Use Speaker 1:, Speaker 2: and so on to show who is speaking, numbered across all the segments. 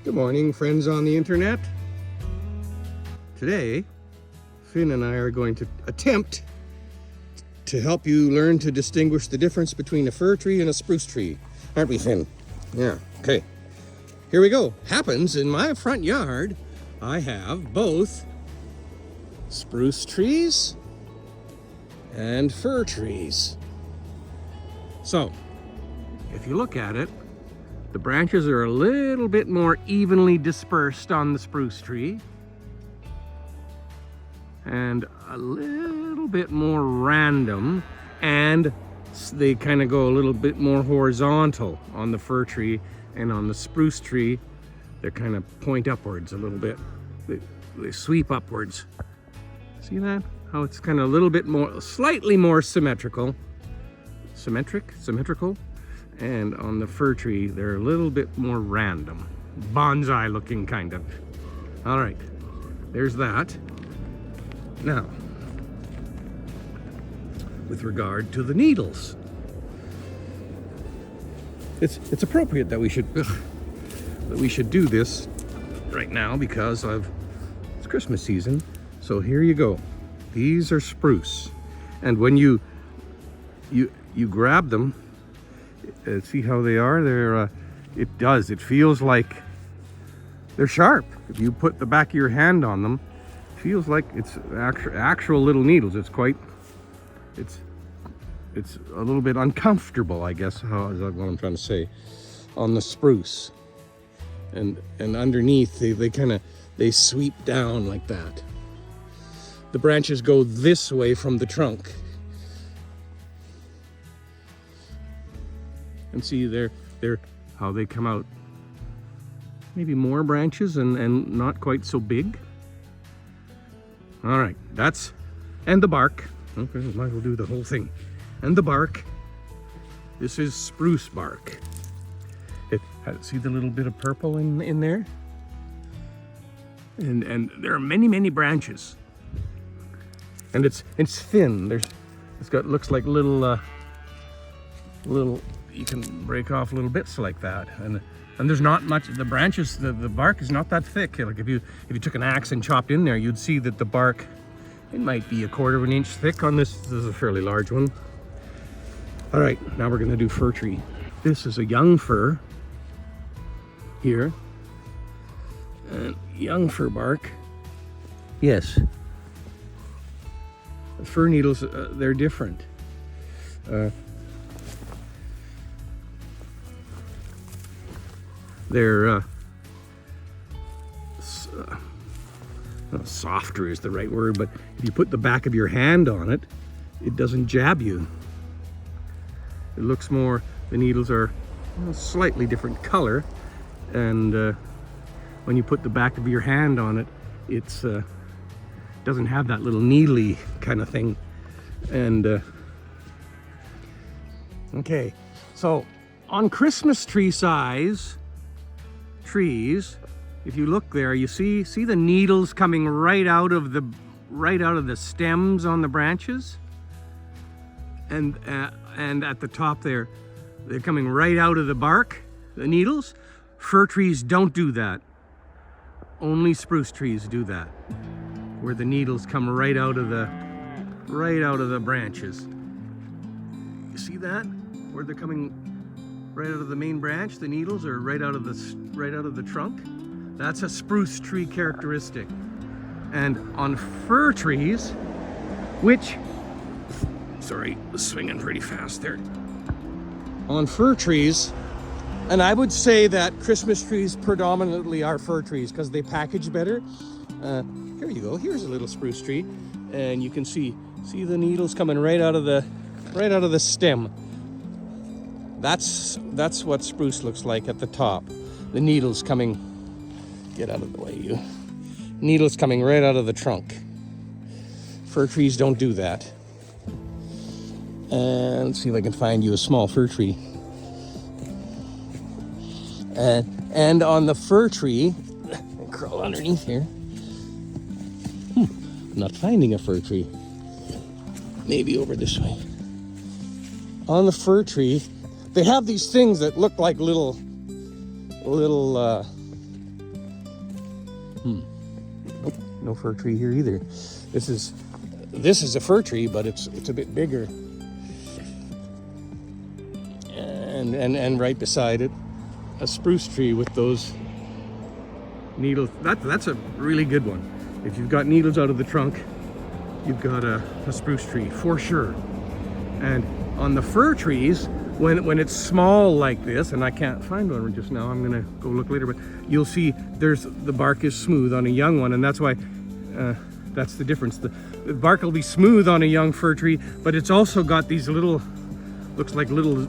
Speaker 1: Good morning, friends on the internet. Today, Finn and I are going to attempt to help you learn to distinguish the difference between a fir tree and a spruce tree. Aren't we, Finn? Yeah, okay. Here we go. Happens in my front yard, I have both spruce trees and fir trees. So, if you look at it, the branches are a little bit more evenly dispersed on the spruce tree and a little bit more random, and they kind of go a little bit more horizontal on the fir tree, and on the spruce tree they're kind of point upwards a little bit. They sweep upwards. See that? How it's kind of a little bit more, slightly more symmetrical. Symmetrical. And on the fir tree, they're a little bit more random. Bonsai looking, kind of. All right, there's that. Now, with regard to the needles, it's appropriate that we should do this right now because it's Christmas season. So here you go. These are spruce, and when you grab them, see how they are? It feels like they're sharp. If you put the back of your hand on them, it feels like it's actual little needles. It's a little bit uncomfortable, I guess, how is that what I'm trying to say, on the spruce. And underneath, they sweep down like that. The branches go this way from the trunk. And see they're how they come out. Maybe more branches and not quite so big. All right, and the bark. Okay, might as well do the whole thing. And the bark. This is spruce bark. See the little bit of purple in there? And there are many branches. And it's thin. Looks like little you can break off little bits like that, and there's not much. The branches, the bark is not that thick. Like if you took an axe and chopped in there, you'd see that the bark, it might be 1/4 of an inch thick on this. This is a fairly large one. All right, now we're going to do fir tree. This is a young fir here, and young fir bark. Yes, the fir needles, they're different. They're softer is the right word, but if you put the back of your hand on it, it doesn't jab you. It looks more, the needles are a slightly different color, and when you put the back of your hand on it, it's doesn't have that little needly kind of thing. And okay, so on Christmas tree size trees, if you look there, you see the needles coming right out of the stems on the branches, and at the top they're coming right out of the bark, the needles. Fir trees don't do that. Only spruce trees do that, where the needles come right out of the branches. You see that? Where they're coming right out of the main branch, the needles are right out of the trunk. That's a spruce tree characteristic. And on fir trees, sorry, swinging pretty fast there. On fir trees, and I would say that Christmas trees predominantly are fir trees because they package better. Here you go. Here's a little spruce tree, and you can see the needles coming right out of the stem. That's what spruce looks like at the top. The needles coming, get out of the way, you. Needles coming right out of the trunk. Fir trees don't do that. And let's see if I can find you a small fir tree. And on the fir tree, crawl underneath here. Not finding a fir tree. Maybe over this way. On the fir tree, they have these things that look like little No fir tree here either. This is a fir tree, but it's a bit bigger. And right beside it, a spruce tree with those needles. That's a really good one. If you've got needles out of the trunk, you've got a spruce tree for sure. And on the fir trees, when it's small like this, and I can't find one just now, I'm gonna go look later, but you'll see the bark is smooth on a young one, and that's why that's the difference. The bark will be smooth on a young fir tree, but it's also got these little, looks like little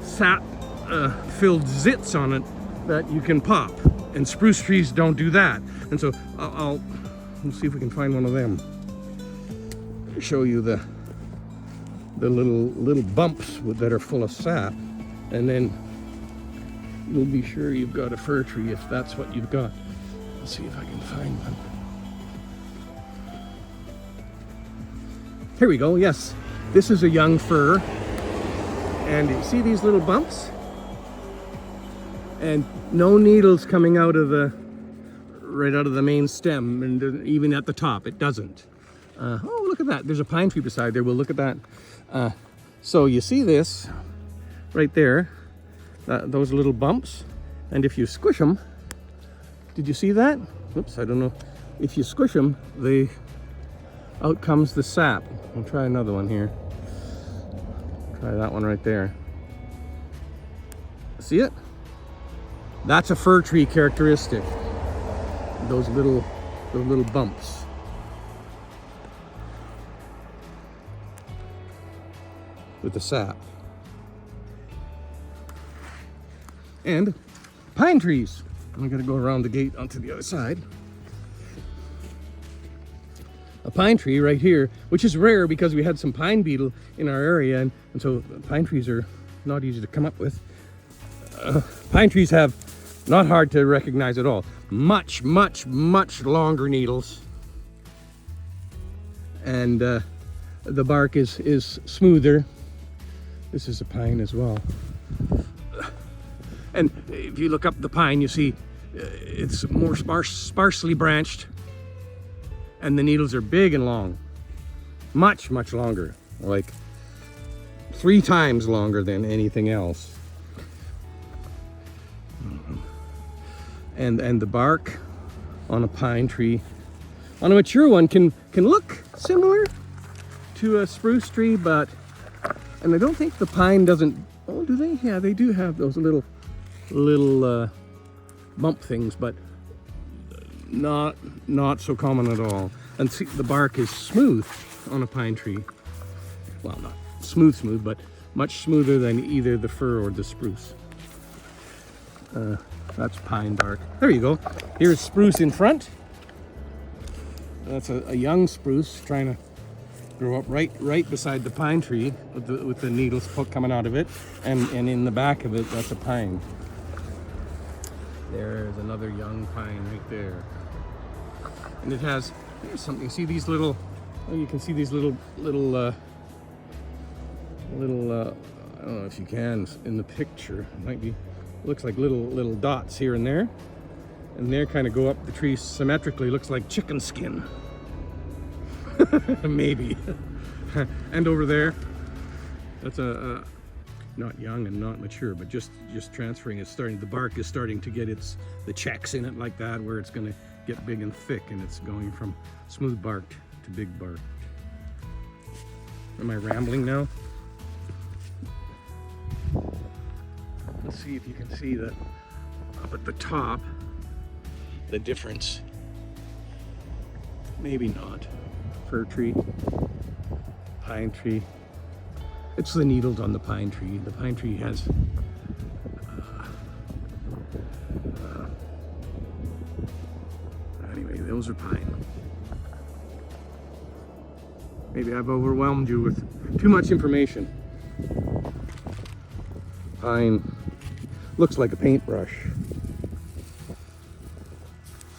Speaker 1: sap filled zits on it that you can pop, and spruce trees don't do that. And so we'll see if we can find one of them. Show you the little bumps that are full of sap, and then you'll be sure you've got a fir tree if that's what you've got. Let's see if I can find one. Here we go. Yes, this is a young fir, and you see these little bumps, and no needles coming out of right out of the main stem, and even at the top it doesn't. Oh, look at that. There's a pine tree beside there. We'll look at that. So you see this right there, those little bumps, and if you squish them, did you see that? Oops, I don't know. If you squish them, out comes the sap. I'll try another one here. Try that one right there. See it? That's a fir tree characteristic. Those little bumps. With the sap. And pine trees. I'm gonna go around the gate onto the other side. A pine tree right here, which is rare because we had some pine beetle in our area, and so pine trees are not easy to come up with. Pine trees have, not hard to recognize at all, much longer needles, and the bark is smoother. This is a pine as well. And if you look up the pine, you see it's more sparsely branched, and the needles are big and long. Much longer, like 3 times longer than anything else. And the bark on a pine tree, on a mature one, can look similar to a spruce tree, and I don't think the pine doesn't. Oh, do they? Yeah, they do have those little bump things, but not so common at all. And see, the bark is smooth on a pine tree. Well, not smooth, but much smoother than either the fir or the spruce. That's pine bark. There you go. Here's spruce in front. That's a young spruce trying to grow up right beside the pine tree with the needles coming out of it, and in the back of it, that's a pine. There's another young pine right there, and it has, here's something. See these little, oh, you can see these little I don't know if you can in the picture. It might be, looks like little dots here and there, and they kind of go up the tree symmetrically. Looks like chicken skin. Maybe. And over there, that's a not young and not mature, but just transferring. It's starting, the bark is starting to get the checks in it like that, where it's going to get big and thick, and it's going from smooth barked to big barked. Am I rambling now? Let's see if you can see that up at the top, the difference. Maybe not. Fir tree, pine tree. It's the needles on the pine tree. The pine tree has anyway, those are pine. Maybe I've overwhelmed you with too much information. Pine looks like a paintbrush.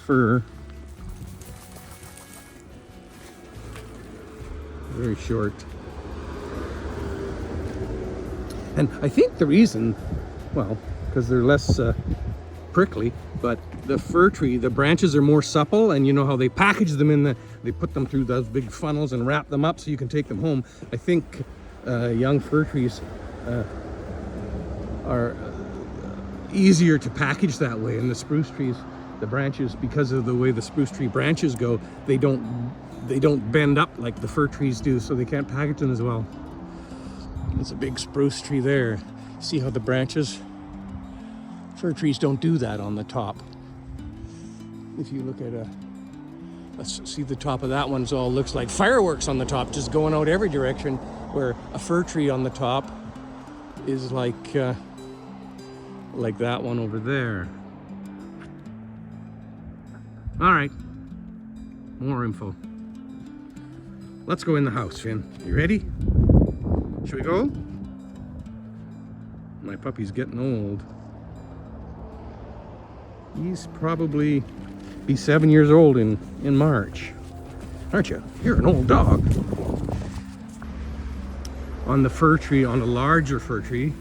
Speaker 1: Fir, very short. And I think the reason, well, because they're less prickly, but the fir tree, the branches are more supple, and you know how they package them they put them through those big funnels and wrap them up so you can take them home. I think young fir trees are easier to package that way, and the spruce trees, the branches, because of the way the spruce tree branches go, they don't bend up like the fir trees do, so they can't package them as well. There's a big spruce tree there. See how the branches, fir trees don't do that on the top. If you look at let's see, the top of that one's all looks like fireworks on the top, just going out every direction, where a fir tree on the top is like that one over there. All right, more info. Let's go in the house, Finn. You ready? Should we go? My puppy's getting old. He's probably be 7 years old in March. Aren't you? You're an old dog. On the fir tree, on a larger fir tree,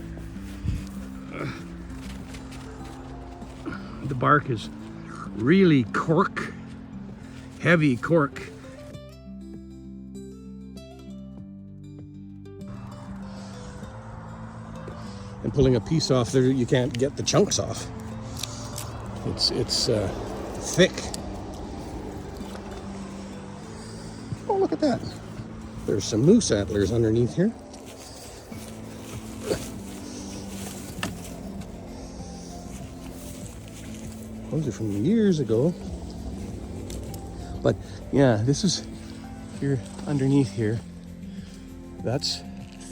Speaker 1: the bark is really cork, heavy cork. And pulling a piece off there, you can't get the chunks off. It's thick. Oh, look at that. There's some moose antlers underneath here. Those are from years ago. But yeah, this is here underneath here. That's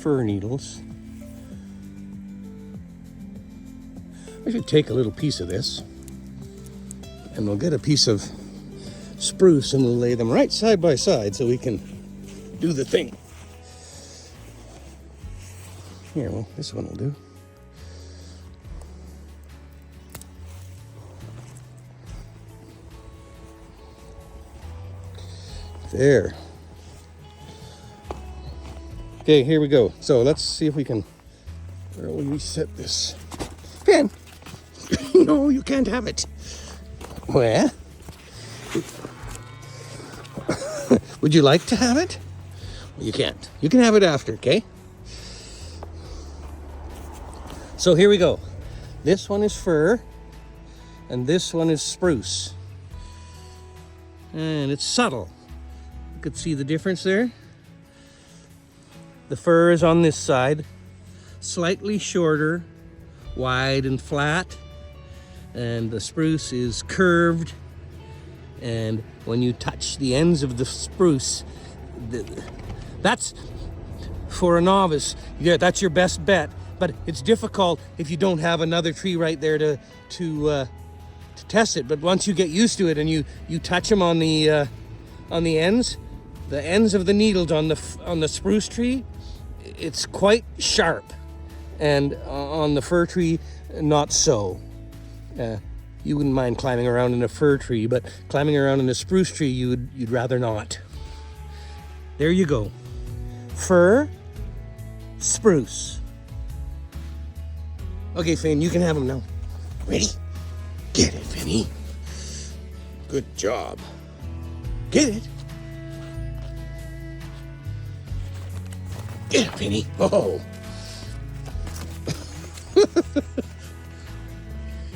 Speaker 1: fir needles. I should take a little piece of this, and we'll get a piece of spruce and we'll lay them right side by side so we can do the thing. Here, well, this one will do. There. Okay, here we go. So let's see if we can, where will we set this? Pen! No, you can't have it. Where? Would you like to have it? Well, you can't. You can have it after, okay? So here we go. This one is fir, and this one is spruce. And it's subtle. You could see the difference there. The fir is on this side, slightly shorter, wide and flat, and the spruce is curved, and when you touch the ends of the spruce, that's for a novice, yeah, that's your best bet. But it's difficult if you don't have another tree right there to test it. But once you get used to it and you touch them on the ends of the needles on the spruce tree, it's quite sharp, and on the fir tree, not so. You wouldn't mind climbing around in a fir tree, but climbing around in a spruce tree, you'd rather not. There you go. Fir, spruce. Okay, Finn, you can have them now. Ready? Get it, Finny. Good job. Get it. Get it, Finny. Oh.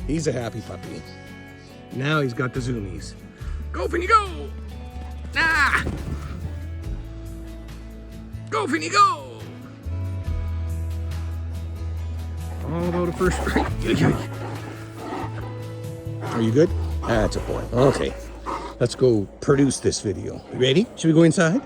Speaker 1: He's a happy puppy. Now he's got the zoomies. Go, Finny, go! Ah! Go, Finny, go! All about a first break. Are you good? That's a boy. Okay. Let's go produce this video. You ready? Should we go inside?